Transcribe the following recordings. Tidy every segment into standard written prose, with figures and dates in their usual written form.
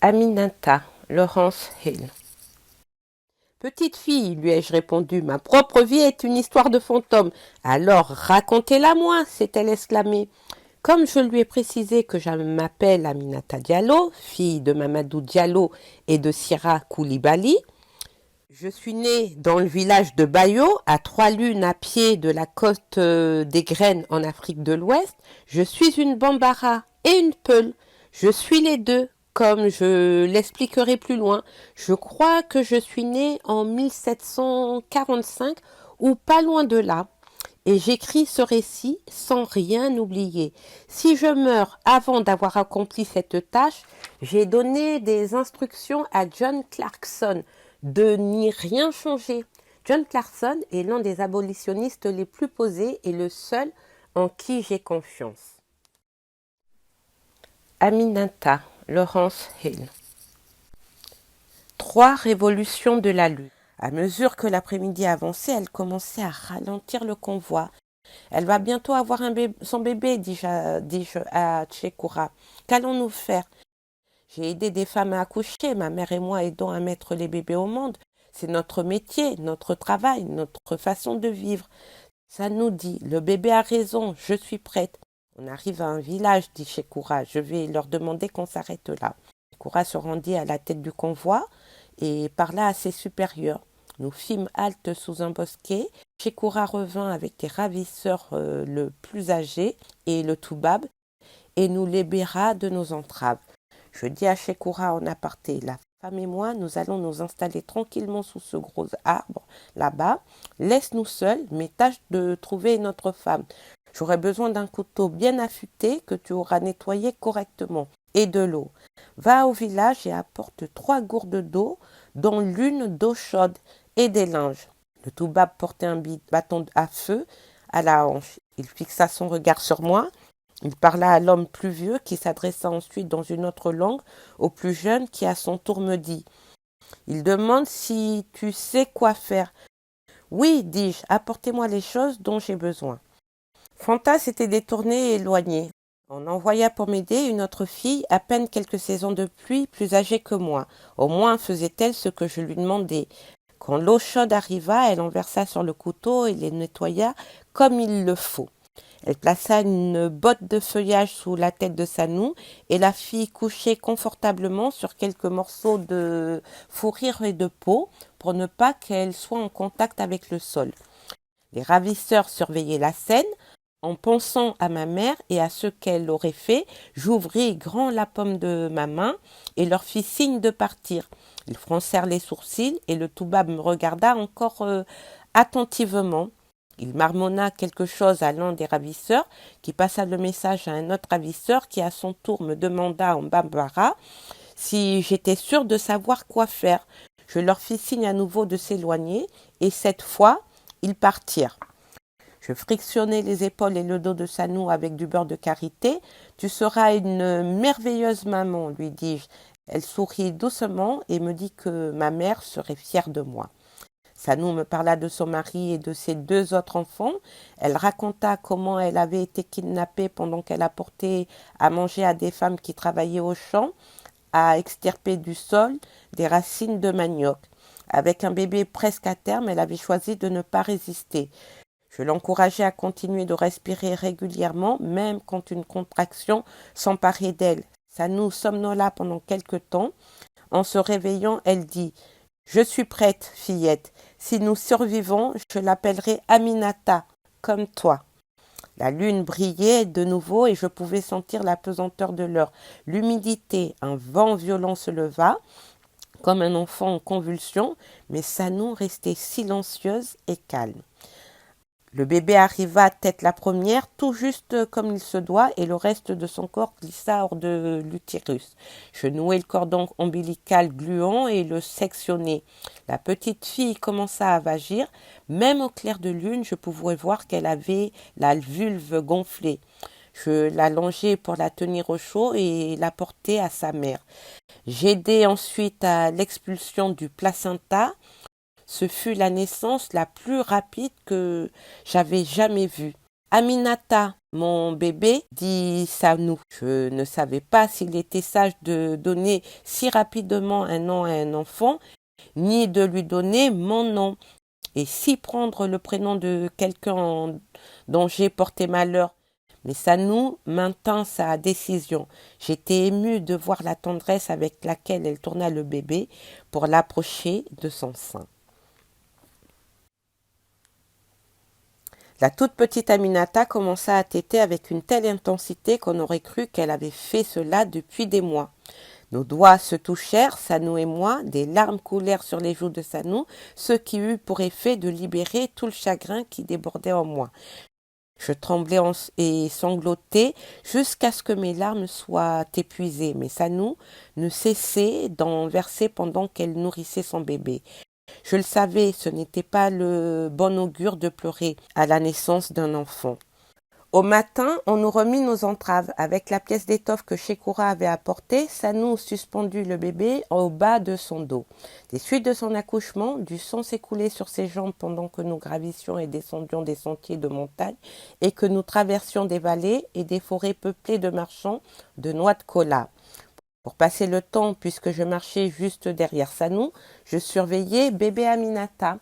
Aminata, Laurence Hill. Petite fille, lui ai-je répondu, ma propre vie est une histoire de fantôme. Alors racontez-la-moi, s'est-elle exclamée. Comme je lui ai précisé que je m'appelle Aminata Diallo, fille de Mamadou Diallo et de Sira Koulibaly, je suis née dans le village de Bayo, à 3 lunes à pied de la côte des Graines en Afrique de l'Ouest. Je suis une Bambara et une Peul. Je suis les deux, comme je l'expliquerai plus loin. Je crois que je suis née en 1745 ou pas loin de là. Et j'écris ce récit sans rien oublier. Si je meurs avant d'avoir accompli cette tâche, j'ai donné des instructions à John Clarkson de n'y rien changer. John Clarkson est l'un des abolitionnistes les plus posés et le seul en qui j'ai confiance. Aminata, Laurence Hill. 3 révolutions de la lutte. À mesure que l'après-midi avançait, elle commençait à ralentir le convoi. Elle va bientôt avoir son bébé, dis-je à Tchekoura. Qu'allons-nous faire? J'ai aidé des femmes à accoucher, ma mère et moi aidons à mettre les bébés au monde. C'est notre métier, notre travail, notre façon de vivre. Ça nous dit, le bébé a raison, je suis prête. On arrive à un village, dit Tchekoura. Je vais leur demander qu'on s'arrête là. Tchekoura se rendit à la tête du convoi et parla à ses supérieurs. Nous fîmes halte sous un bosquet. Tchekoura revint avec des ravisseurs le plus âgé et le toubab et nous libéra de nos entraves. Je dis à Tchekoura en aparté, la femme et moi, nous allons nous installer tranquillement sous ce gros arbre là-bas. Laisse-nous seuls, mais tâche de trouver notre femme. J'aurai besoin d'un couteau bien affûté que tu auras nettoyé correctement et de l'eau. Va au village et apporte 3 gourdes d'eau, dont l'une d'eau chaude et des linges. Le toubab portait un bâton à feu à la hanche. Il fixa son regard sur moi. Il parla à l'homme plus vieux qui s'adressa ensuite dans une autre langue au plus jeune qui à son tour me dit « Il demande si tu sais quoi faire. »« Oui, dis-je, apportez-moi les choses dont j'ai besoin. » Fanta s'était détournée et éloignée. On envoya pour m'aider une autre fille, à peine quelques saisons de pluie, plus âgée que moi. Au moins faisait-elle ce que je lui demandais. Quand l'eau chaude arriva, elle en versa sur le couteau et les nettoya comme il le faut. Elle plaça une botte de feuillage sous la tête de Sanou et la fit coucher confortablement sur quelques morceaux de fourrure et de peau pour ne pas qu'elle soit en contact avec le sol. Les ravisseurs surveillaient la scène. En pensant à ma mère et à ce qu'elle aurait fait, j'ouvris grand la paume de ma main et leur fis signe de partir. Ils froncèrent les sourcils et le toubab me regarda encore attentivement. Il marmonna quelque chose à l'un des ravisseurs qui passa le message à un autre ravisseur qui à son tour me demanda en bambara si j'étais sûre de savoir quoi faire. Je leur fis signe à nouveau de s'éloigner et cette fois, ils partirent. Je frictionnai les épaules et le dos de Sanou avec du beurre de karité. « Tu seras une merveilleuse maman, lui dis-je. Elle sourit doucement et me dit que ma mère serait fière de moi. Sanou me parla de son mari et de ses 2 autres enfants. Elle raconta comment elle avait été kidnappée pendant qu'elle apportait à manger à des femmes qui travaillaient au champ, à extirper du sol des racines de manioc. Avec un bébé presque à terme, elle avait choisi de ne pas résister. Je l'encourageai à continuer de respirer régulièrement, même quand une contraction s'emparait d'elle. Sanou somnola pendant quelque temps. En se réveillant, elle dit « Je suis prête, fillette. Si nous survivons, je l'appellerai Aminata, comme toi. » La lune brillait de nouveau et je pouvais sentir la pesanteur de l'heure. L'humidité, un vent violent se leva, comme un enfant en convulsion, mais Sanou restait silencieuse et calme. Le bébé arriva tête la première, tout juste comme il se doit, et le reste de son corps glissa hors de l'utérus. Je nouai le cordon ombilical gluant et le sectionnai. La petite fille commença à vagir. Même au clair de lune, je pouvais voir qu'elle avait la vulve gonflée. Je l'allongeai pour la tenir au chaud et la portai à sa mère. J'aidai ensuite à l'expulsion du placenta. Ce fut la naissance la plus rapide que j'avais jamais vue. Aminata, mon bébé, dit Sanou. Je ne savais pas s'il était sage de donner si rapidement un nom à un enfant, ni de lui donner mon nom. Et si prendre le prénom de quelqu'un dont j'ai porté malheur. Mais Sanou maintint sa décision. J'étais émue de voir la tendresse avec laquelle elle tourna le bébé pour l'approcher de son sein. La toute petite Aminata commença à téter avec une telle intensité qu'on aurait cru qu'elle avait fait cela depuis des mois. Nos doigts se touchèrent, Sanou et moi, des larmes coulèrent sur les joues de Sanou, ce qui eut pour effet de libérer tout le chagrin qui débordait en moi. Je tremblais et sanglotais jusqu'à ce que mes larmes soient épuisées, mais Sanou ne cessait d'en verser pendant qu'elle nourrissait son bébé. Je le savais, ce n'était pas le bon augure de pleurer à la naissance d'un enfant. Au matin, on nous remit nos entraves. Avec la pièce d'étoffe que Shekura avait apportée, Sanou suspendit le bébé au bas de son dos. Des suites de son accouchement, du sang s'écoulait sur ses jambes pendant que nous gravissions et descendions des sentiers de montagne et que nous traversions des vallées et des forêts peuplées de marchands de noix de cola. Pour passer le temps, puisque je marchais juste derrière Sanou, je surveillais bébé Aminata.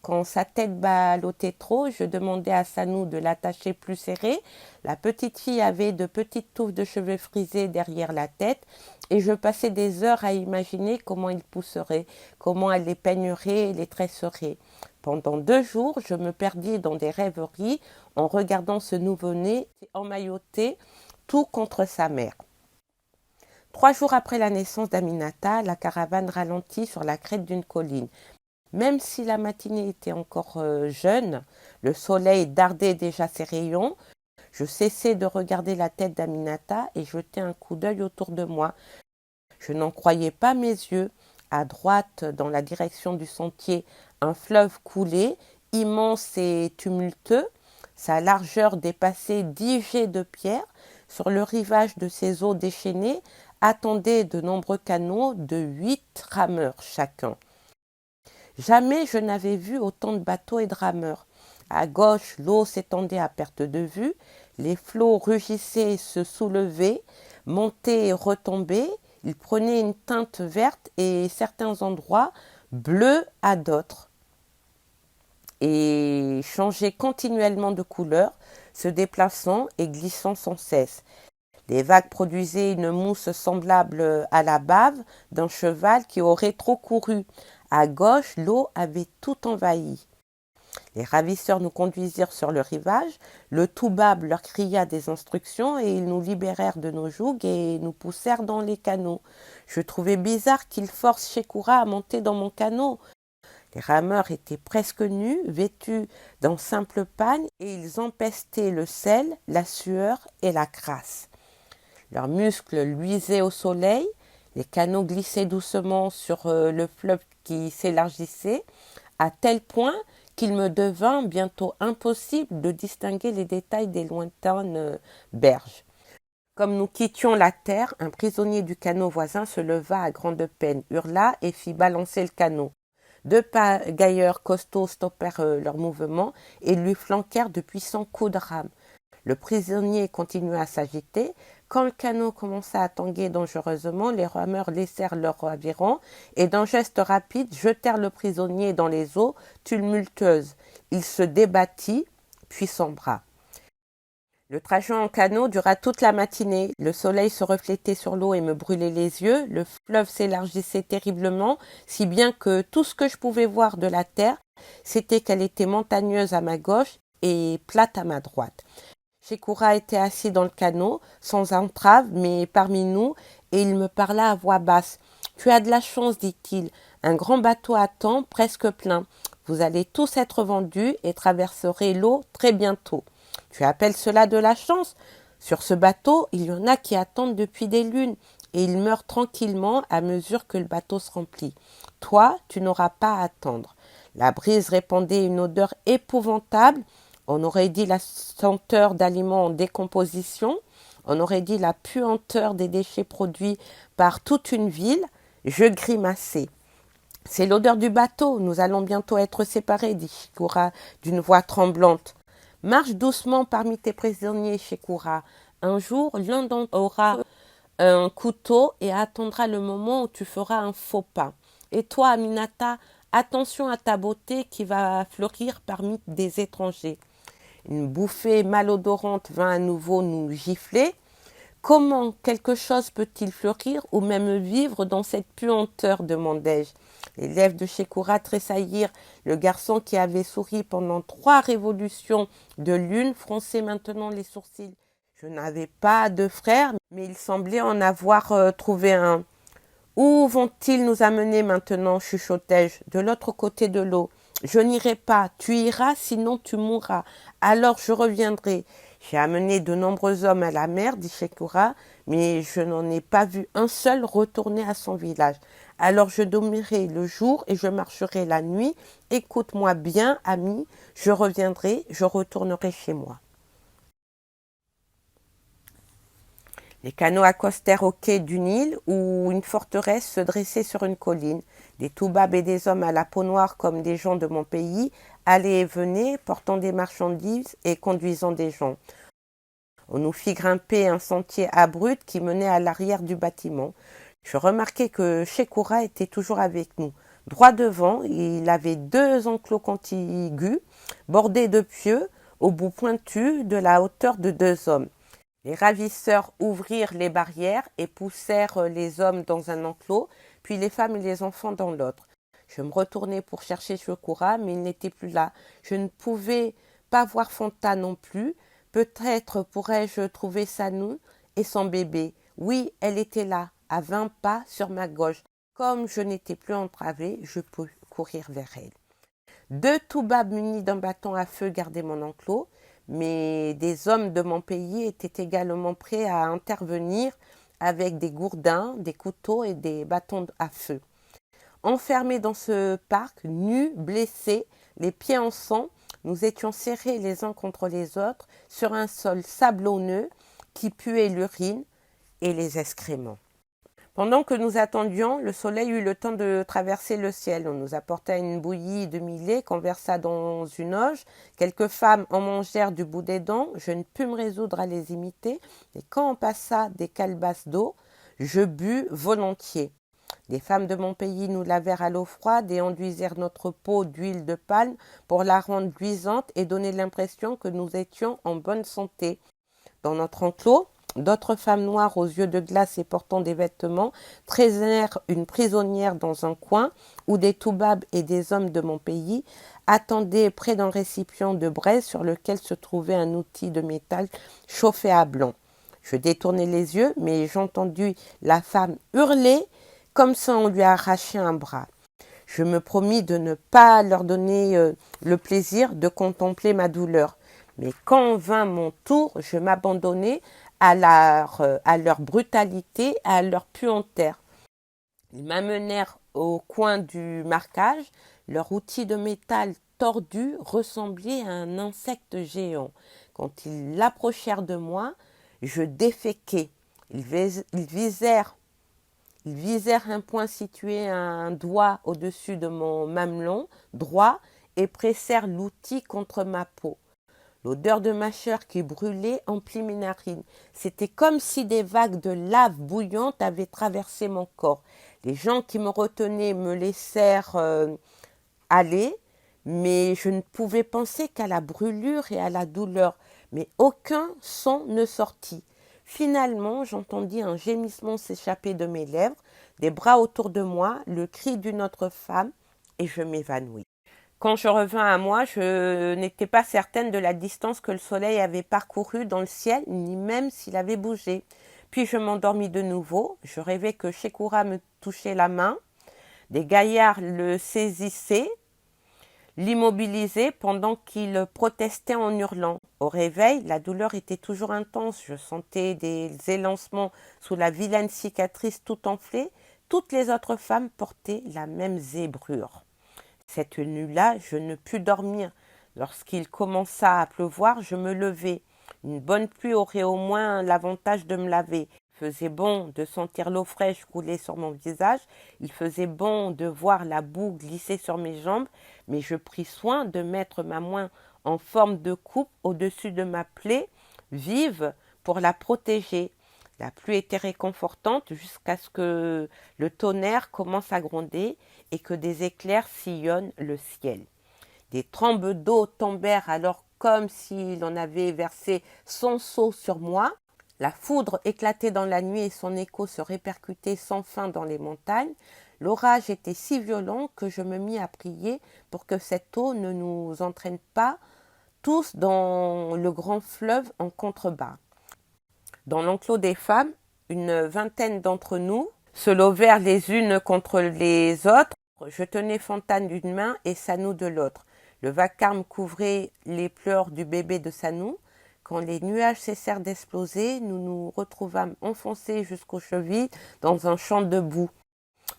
Quand sa tête ballottait trop, je demandais à Sanou de l'attacher plus serré. La petite fille avait de petites touffes de cheveux frisés derrière la tête et je passais des heures à imaginer comment il pousserait, comment elle les peignerait et les tresserait. Pendant 2 jours, je me perdis dans des rêveries en regardant ce nouveau-né emmailloté tout contre sa mère. 3 jours après la naissance d'Aminata, la caravane ralentit sur la crête d'une colline. Même si la matinée était encore jeune, le soleil dardait déjà ses rayons, je cessai de regarder la tête d'Aminata et jetai un coup d'œil autour de moi. Je n'en croyais pas mes yeux. À droite, dans la direction du sentier, un fleuve coulait, immense et tumultueux. Sa largeur dépassait 10 jets de pierre. Sur le rivage de ces eaux déchaînées attendaient de nombreux canots de 8 rameurs chacun. Jamais je n'avais vu autant de bateaux et de rameurs. À gauche, l'eau s'étendait à perte de vue, les flots rugissaient et se soulevaient, montaient et retombaient, ils prenaient une teinte verte et certains endroits bleus à d'autres, et changeaient continuellement de couleur, se déplaçant et glissant sans cesse. Les vagues produisaient une mousse semblable à la bave d'un cheval qui aurait trop couru. À gauche, l'eau avait tout envahi. Les ravisseurs nous conduisirent sur le rivage. Le toubab leur cria des instructions et ils nous libérèrent de nos jougs et nous poussèrent dans les canots. Je trouvais bizarre qu'ils forcent Shekura à monter dans mon canot. Les rameurs étaient presque nus, vêtus d'un simple pagne et ils empestaient le sel, la sueur et la crasse. Leurs muscles luisaient au soleil, les canots glissaient doucement sur le fleuve qui s'élargissait, à tel point qu'il me devint bientôt impossible de distinguer les détails des lointaines berges. Comme nous quittions la terre, un prisonnier du canot voisin se leva à grande peine, hurla et fit balancer le canot. 2 pagailleurs costauds stoppèrent leurs mouvements et lui flanquèrent de puissants coups de rame. Le prisonnier continua à s'agiter. Quand le canot commença à tanguer dangereusement, les rameurs laissèrent leur aviron et d'un geste rapide jetèrent le prisonnier dans les eaux tumultueuses. Il se débattit, puis sombra. Le trajet en canot dura toute la matinée. Le soleil se reflétait sur l'eau et me brûlait les yeux. Le fleuve s'élargissait terriblement, si bien que tout ce que je pouvais voir de la terre, c'était qu'elle était montagneuse à ma gauche et plate à ma droite. Shekura était assis dans le canot, sans entrave, mais parmi nous, et il me parla à voix basse. « Tu as de la chance, dit-il. Un grand bateau attend, presque plein. Vous allez tous être vendus et traverserez l'eau très bientôt. Tu appelles cela de la chance? Sur ce bateau, il y en a qui attendent depuis des lunes, et ils meurent tranquillement à mesure que le bateau se remplit. Toi, tu n'auras pas à attendre. » La brise répandait une odeur épouvantable. On aurait dit la senteur d'aliments en décomposition, on aurait dit la puanteur des déchets produits par toute une ville. Je grimaçai. « C'est l'odeur du bateau, nous allons bientôt être séparés, dit Shekura d'une voix tremblante. Marche doucement parmi tes prisonniers, Shekura. Un jour, l'un d'entre eux aura un couteau et attendra le moment où tu feras un faux pas. Et toi, Aminata, attention à ta beauté qui va fleurir parmi des étrangers. Une bouffée malodorante vint à nouveau nous gifler. Comment quelque chose peut-il fleurir ou même vivre dans cette puanteur, demandai-je. Les lèvres de Shekura tressaillirent. Le garçon qui avait souri pendant 3 révolutions de lune fronçait maintenant les sourcils. Je n'avais pas de frère, mais il semblait en avoir trouvé un. Où vont-ils nous amener maintenant, chuchotai-je, de l'autre côté de l'eau. Je n'irai pas, tu iras, sinon tu mourras. Alors je reviendrai. J'ai amené de nombreux hommes à la mer, dit Shekura, mais je n'en ai pas vu un seul retourner à son village. Alors je dormirai le jour et je marcherai la nuit. Écoute-moi bien, ami, je reviendrai, je retournerai chez moi. Les canots accostèrent au quai d'une île où une forteresse se dressait sur une colline. Des toubabs et des hommes à la peau noire comme des gens de mon pays allaient et venaient, portant des marchandises et conduisant des gens. On nous fit grimper un sentier abrupt qui menait à l'arrière du bâtiment. Je remarquai que Shekura était toujours avec nous. Droit devant, il avait 2 enclos contigus, bordés de pieux, au bout pointu de la hauteur de 2 hommes. Les ravisseurs ouvrirent les barrières et poussèrent les hommes dans un enclos, puis les femmes et les enfants dans l'autre. Je me retournai pour chercher Shekura, mais il n'était plus là. Je ne pouvais pas voir Fanta non plus. Peut-être pourrais-je trouver Sanou et son bébé. Oui, elle était là, à 20 pas sur ma gauche. Comme je n'étais plus entravée, je pus courir vers elle. 2 toubabs munis d'un bâton à feu gardaient mon enclos, mais des hommes de mon pays étaient également prêts à intervenir avec des gourdins, des couteaux et des bâtons à feu. Enfermés dans ce parc, nus, blessés, les pieds en sang, nous étions serrés les uns contre les autres sur un sol sablonneux qui puait l'urine et les excréments. Pendant que nous attendions, le soleil eut le temps de traverser le ciel. On nous apporta une bouillie de millet qu'on versa dans une auge. Quelques femmes en mangèrent du bout des dents. Je ne pus me résoudre à les imiter. Et quand on passa des calebasses d'eau, je bus volontiers. Les femmes de mon pays nous lavèrent à l'eau froide et enduisèrent notre peau d'huile de palme pour la rendre luisante et donner l'impression que nous étions en bonne santé. Dans notre enclos, d'autres femmes noires aux yeux de glace et portant des vêtements traînèrent une prisonnière dans un coin où des toubabs et des hommes de mon pays attendaient près d'un récipient de braise sur lequel se trouvait un outil de métal chauffé à blanc. Je détournai les yeux, mais j'entendis la femme hurler comme si on lui arrachait un bras. Je me promis de ne pas leur donner le plaisir de contempler ma douleur. Mais quand vint mon tour, je m'abandonnai à leur brutalité, à leur puanteur. Ils m'amenèrent au coin du marquage. Leur outil de métal tordu ressemblait à un insecte géant. Quand ils l'approchèrent de moi, je déféquai. Ils visèrent un point situé à un doigt au-dessus de mon mamelon droit et pressèrent l'outil contre ma peau. L'odeur de ma chair qui brûlait emplit mes narines. C'était comme si des vagues de lave bouillante avaient traversé mon corps. Les gens qui me retenaient me laissèrent aller, mais je ne pouvais penser qu'à la brûlure et à la douleur. Mais aucun son ne sortit. Finalement, j'entendis un gémissement s'échapper de mes lèvres, des bras autour de moi, le cri d'une autre femme, et je m'évanouis. Quand je revins à moi, je n'étais pas certaine de la distance que le soleil avait parcourue dans le ciel, ni même s'il avait bougé. Puis je m'endormis de nouveau. Je rêvais que Shekura me touchait la main. Des gaillards le saisissaient, l'immobilisaient pendant qu'il protestait en hurlant. Au réveil, la douleur était toujours intense. Je sentais des élancements sous la vilaine cicatrice tout enflée. Toutes les autres femmes portaient la même zébrure. Cette nuit-là, je ne pus dormir. Lorsqu'il commença à pleuvoir, je me levai. Une bonne pluie aurait au moins l'avantage de me laver. Il faisait bon de sentir l'eau fraîche couler sur mon visage. Il faisait bon de voir la boue glisser sur mes jambes. Mais je pris soin de mettre ma main en forme de coupe au-dessus de ma plaie vive pour la protéger. La pluie était réconfortante jusqu'à ce que le tonnerre commence à gronder et que des éclairs sillonnent le ciel. Des trombes d'eau tombèrent alors comme s'il en avait versé 100 seaux sur moi. La foudre éclatait dans la nuit et son écho se répercutait sans fin dans les montagnes. L'orage était si violent que je me mis à prier pour que cette eau ne nous entraîne pas tous dans le grand fleuve en contrebas. Dans l'enclos des femmes, une vingtaine d'entre nous se levèrent les unes contre les autres. Je tenais Fontane d'une main et Sanou de l'autre. Le vacarme couvrait les pleurs du bébé de Sanou. Quand les nuages cessèrent d'exploser, nous nous retrouvâmes enfoncés jusqu'aux chevilles dans un champ de boue.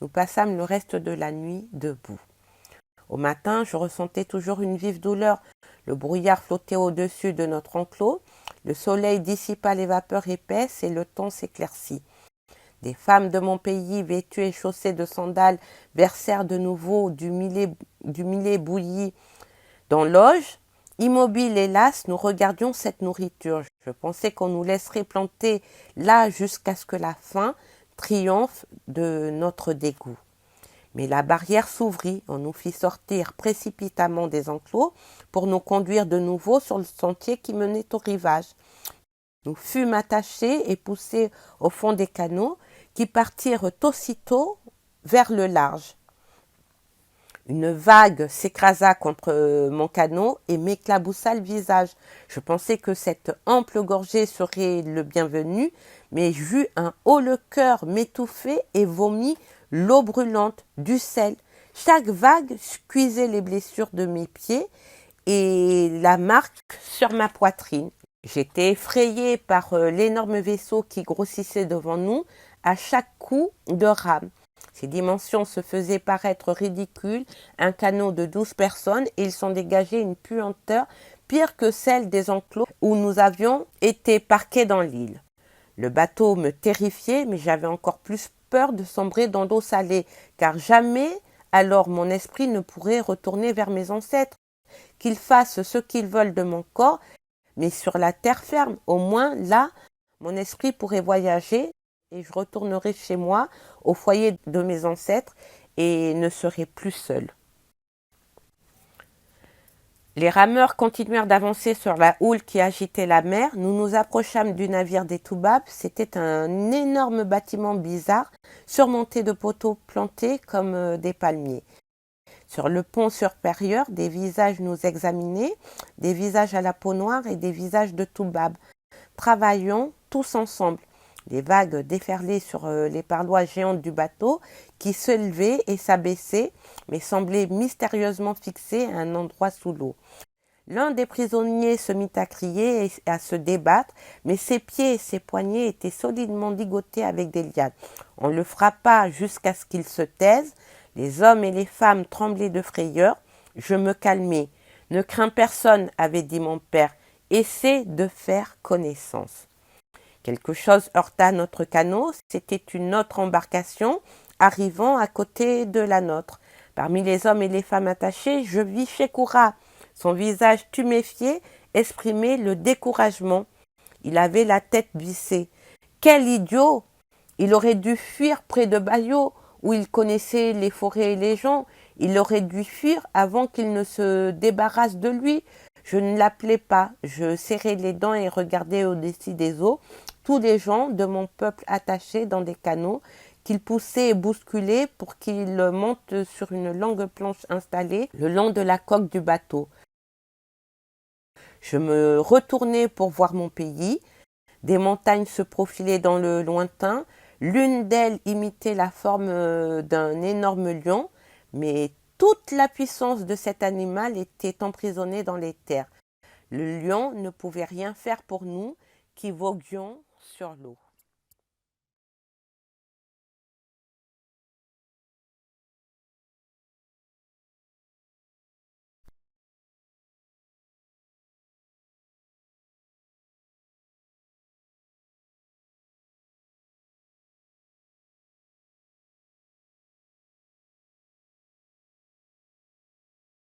Nous passâmes le reste de la nuit debout. Au matin, je ressentais toujours une vive douleur. Le brouillard flottait au-dessus de notre enclos. Le soleil dissipa les vapeurs épaisses et le temps s'éclaircit. Des femmes de mon pays, vêtues et chaussées de sandales, versèrent de nouveau du millet bouilli dans l'auge. Immobiles et lasses, nous regardions cette nourriture. Je pensais qu'on nous laisserait planter là jusqu'à ce que la faim triomphe de notre dégoût. Mais la barrière s'ouvrit, on nous fit sortir précipitamment des enclos pour nous conduire de nouveau sur le sentier qui menait au rivage. Nous fûmes attachés et poussés au fond des canots qui partirent aussitôt vers le large. Une vague s'écrasa contre mon canot et m'éclaboussa le visage. Je pensais que cette ample gorgée serait le bienvenu, mais j'eus un haut-le-cœur m'étouffer et vomit l'eau brûlante, du sel. Chaque vague cuisait les blessures de mes pieds et la marque sur ma poitrine. J'étais effrayée par l'énorme vaisseau qui grossissait devant nous à chaque coup de rame. Ses dimensions se faisaient paraître ridicules, un canot de 12 personnes et il s'en dégageait une puanteur pire que celle des enclos où nous avions été parqués dans l'île. Le bateau me terrifiait, mais j'avais encore plus peur de sombrer dans l'eau salée, car jamais alors mon esprit ne pourrait retourner vers mes ancêtres. Qu'ils fassent ce qu'ils veulent de mon corps, mais sur la terre ferme, au moins là, mon esprit pourrait voyager et je retournerai chez moi, au foyer de mes ancêtres, et ne serai plus seul. Les rameurs continuèrent d'avancer sur la houle qui agitait la mer. Nous nous approchâmes du navire des Toubabs. C'était un énorme bâtiment bizarre, surmonté de poteaux plantés comme des palmiers. Sur le pont supérieur, des visages nous examinaient, des visages à la peau noire et des visages de Toubabs. Travaillions tous ensemble. Les vagues déferlaient sur les parois géantes du bateau qui s'élevaient et s'abaissaient, mais semblaient mystérieusement fixées à un endroit sous l'eau. L'un des prisonniers se mit à crier et à se débattre, mais ses pieds et ses poignets étaient solidement ligotés avec des lianes. On le frappa jusqu'à ce qu'il se taise. Les hommes et les femmes tremblaient de frayeur. Je me calmai. « Ne crains personne, avait dit mon père. Essaie de faire connaissance. » Quelque chose heurta notre canot. C'était une autre embarcation arrivant à côté de la nôtre. Parmi les hommes et les femmes attachés, je vis Shekoura. Son visage tuméfié exprimait le découragement. Il avait la tête vissée. Quel idiot! Il aurait dû fuir près de Bayo, où il connaissait les forêts et les gens. Il aurait dû fuir avant qu'il ne se débarrasse de lui. Je ne l'appelais pas. Je serrais les dents et regardais au-dessus des eaux tous les gens de mon peuple attachés dans des canots qu'il poussait et bousculait pour qu'ils montent sur une longue planche installée le long de la coque du bateau. Je me retournai pour voir mon pays. Des montagnes se profilaient dans le lointain. L'une d'elles imitait la forme d'un énorme lion, mais toute la puissance de cet animal était emprisonnée dans les terres. Le lion ne pouvait rien faire pour nous qui voguions sur l'eau.